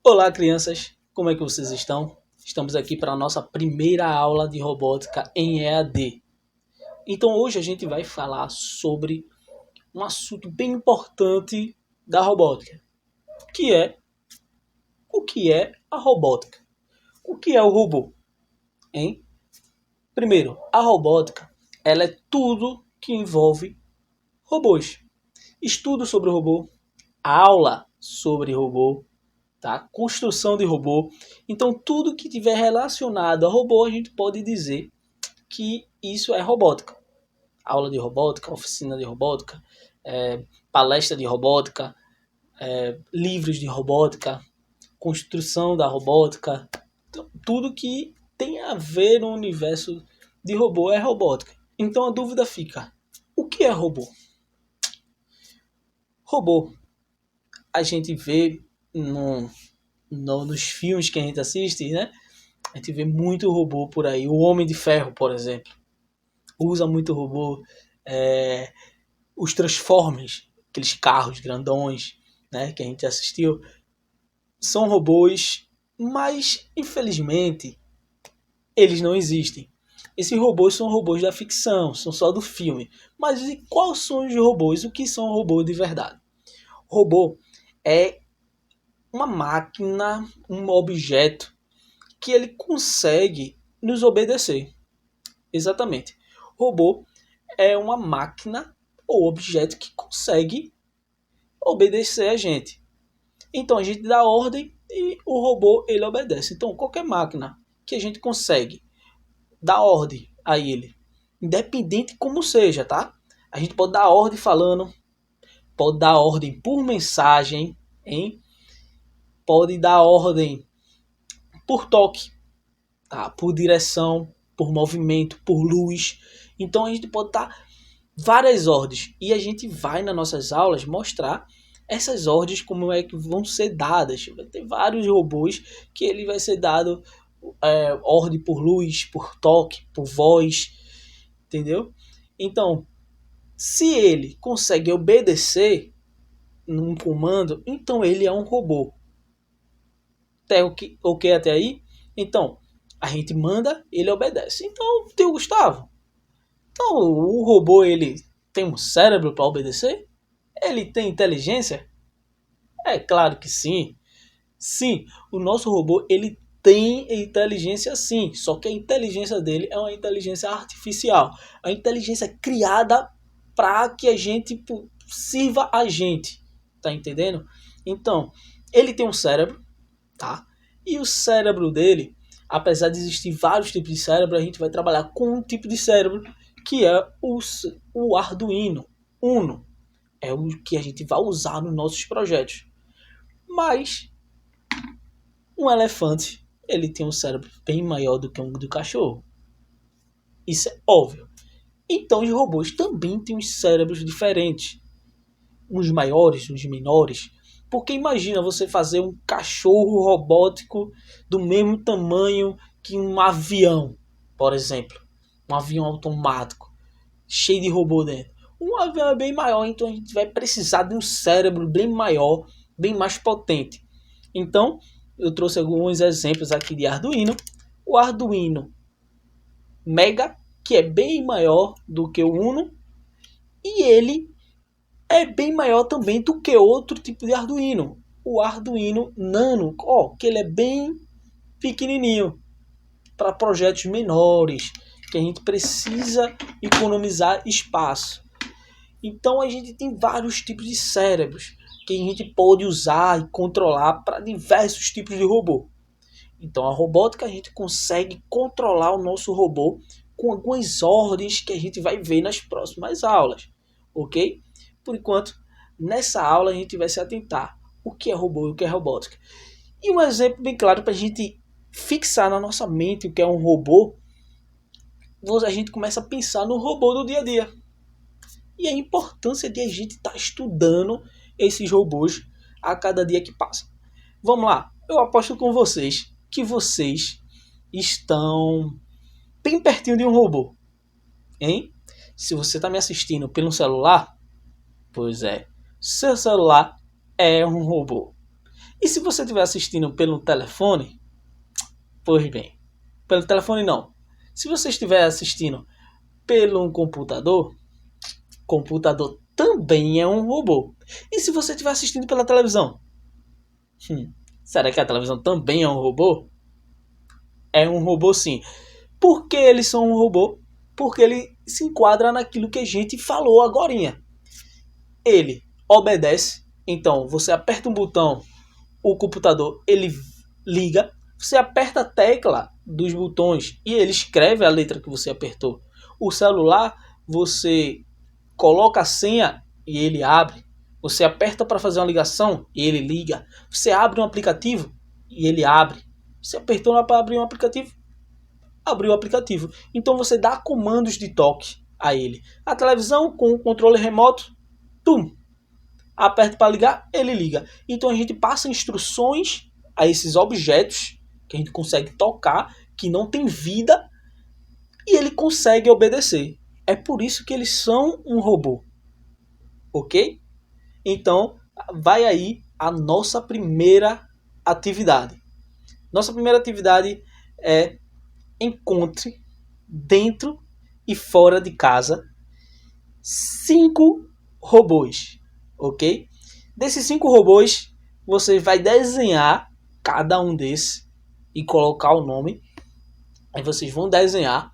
Olá, crianças! Como é que vocês estão? Estamos aqui para a nossa primeira aula de robótica em EAD. Então hoje a gente vai falar sobre um assunto bem importante da robótica, que é o que é a robótica. O que é o robô? Hein? Primeiro, a robótica ela é tudo que envolve robôs. Estudo sobre robô, aula sobre robô, tá? Construção de robô. Então, tudo que tiver relacionado a robô, a gente pode dizer que isso é robótica. Aula de robótica, oficina de robótica, palestra de robótica, livros de robótica, construção da robótica. Então, tudo que tem a ver no universo de robô é robótica. Então, a dúvida fica, o que é robô? Robô, a gente vê nos filmes que a gente assiste, né? A gente vê muito robô por aí. O Homem de Ferro, por exemplo, usa muito robô. Os Transformers, aqueles carros grandões, né, que a gente assistiu, são robôs, mas infelizmente eles não existem. Esses robôs são robôs da ficção, são só do filme. Mas e quais são os robôs? O que são robôs de verdade? Robô é uma máquina, um objeto que ele consegue nos obedecer. Exatamente. Robô é uma máquina ou objeto que consegue obedecer a gente. Então a gente dá ordem e o robô ele obedece. Então qualquer máquina que a gente consegue dar ordem a ele, independente como seja, tá? A gente pode dar ordem falando, pode dar ordem por mensagem, hein? Pode dar ordem por toque, tá? Por direção, por movimento, por luz. Então a gente pode dar várias ordens e a gente vai nas nossas aulas mostrar essas ordens como é que vão ser dadas. Vai ter vários robôs que ele vai ser dado ordem por luz, por toque, por voz, entendeu? Então, se ele consegue obedecer num comando, então ele é um robô. Até ok até aí? Então, a gente manda, ele obedece. Então, teu Gustavo, então o robô ele tem um cérebro para obedecer? Ele tem inteligência? É claro que sim. Sim, o nosso robô ele tem inteligência sim, só que a inteligência dele é uma inteligência artificial, a inteligência criada para que a gente sirva a gente, tá entendendo? Então, ele tem um cérebro, tá? E o cérebro dele, apesar de existir vários tipos de cérebro, a gente vai trabalhar com um tipo de cérebro que é o Arduino Uno. É o que a gente vai usar nos nossos projetos. Mas um elefante, ele tem um cérebro bem maior do que um do cachorro. Isso é óbvio. Então os robôs também têm uns cérebros diferentes. Uns maiores, uns menores. Porque imagina você fazer um cachorro robótico do mesmo tamanho que um avião, por exemplo. Um avião automático, cheio de robô dentro. Um avião é bem maior, então a gente vai precisar de um cérebro bem maior, bem mais potente. Então, eu trouxe alguns exemplos aqui de Arduino. O Arduino Mega, que é bem maior do que o Uno, e ele é bem maior também do que outro tipo de Arduino. O Arduino Nano, que ele é bem pequenininho para projetos menores, que a gente precisa economizar espaço. Então a gente tem vários tipos de cérebros que a gente pode usar e controlar para diversos tipos de robô. Então a robótica a gente consegue controlar o nosso robô com algumas ordens que a gente vai ver nas próximas aulas, ok? Por enquanto, nessa aula a gente vai se atentar o que é robô e o que é robótica. E um exemplo bem claro para a gente fixar na nossa mente o que é um robô, a gente começa a pensar no robô do dia a dia. E a importância de a gente estar estudando esses robôs a cada dia que passa. Vamos lá, eu aposto com vocês que vocês estão bem pertinho de um robô, hein? Se você está me assistindo pelo celular, pois é, seu celular é um robô. E se você estiver assistindo pelo telefone, pois bem, pelo telefone não. Se você estiver assistindo pelo computador, computador também é um robô. E se você estiver assistindo pela televisão? Será que a televisão também é um robô? É um robô sim. Por que eles são um robô? Porque ele se enquadra naquilo que a gente falou agorinha. Ele obedece, então você aperta um botão, o computador ele liga, você aperta a tecla dos botões e ele escreve a letra que você apertou. O celular, você coloca a senha e ele abre. Você aperta para fazer uma ligação e ele liga. Você abre um aplicativo e ele abre. Você apertou para abrir um aplicativo, abriu o aplicativo. Então você dá comandos de toque a ele. A televisão com o controle remoto, tum, aperta para ligar, ele liga. Então a gente passa instruções a esses objetos que a gente consegue tocar, que não tem vida, e ele consegue obedecer. É por isso que eles são um robô. Ok? Então vai aí a nossa primeira atividade. Nossa primeira atividade é: encontre dentro e fora de casa 5 robôs, ok? Desses 5 robôs, você vai desenhar cada um desses e colocar o nome. Aí vocês vão desenhar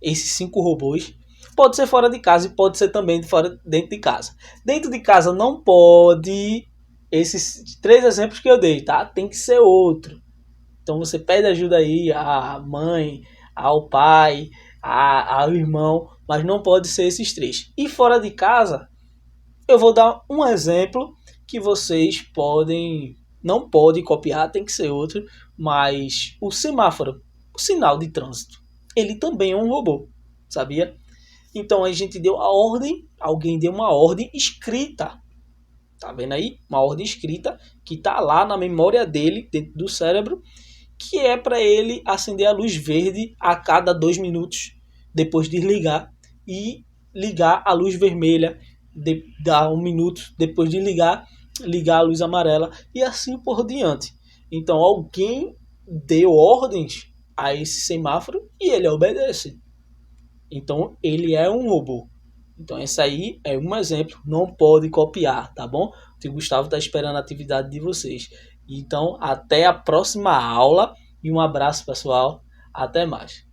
esses 5 robôs. Pode ser fora de casa e pode ser também dentro de casa. Dentro de casa não pode esses 3 exemplos que eu dei, tá? Tem que ser outro. Então você pede ajuda aí à mãe, ao pai, ao irmão, mas não pode ser esses 3. E fora de casa, eu vou dar um exemplo que vocês não podem copiar, tem que ser outro, mas o semáforo, o sinal de trânsito, ele também é um robô, sabia? Então a gente deu a ordem, alguém deu uma ordem escrita, tá vendo aí? Uma ordem escrita que tá lá na memória dele, dentro do cérebro, que é para ele acender a luz verde a cada 2 minutos, depois de desligar, e ligar a luz vermelha dar 1 minuto depois de ligar a luz amarela, e assim por diante. Então alguém deu ordens a esse semáforo e ele obedece. Então ele é um robô. Então esse aí é um exemplo, não pode copiar, tá bom? O tio Gustavo está esperando a atividade de vocês. Então até a próxima aula e um abraço, pessoal. Até mais.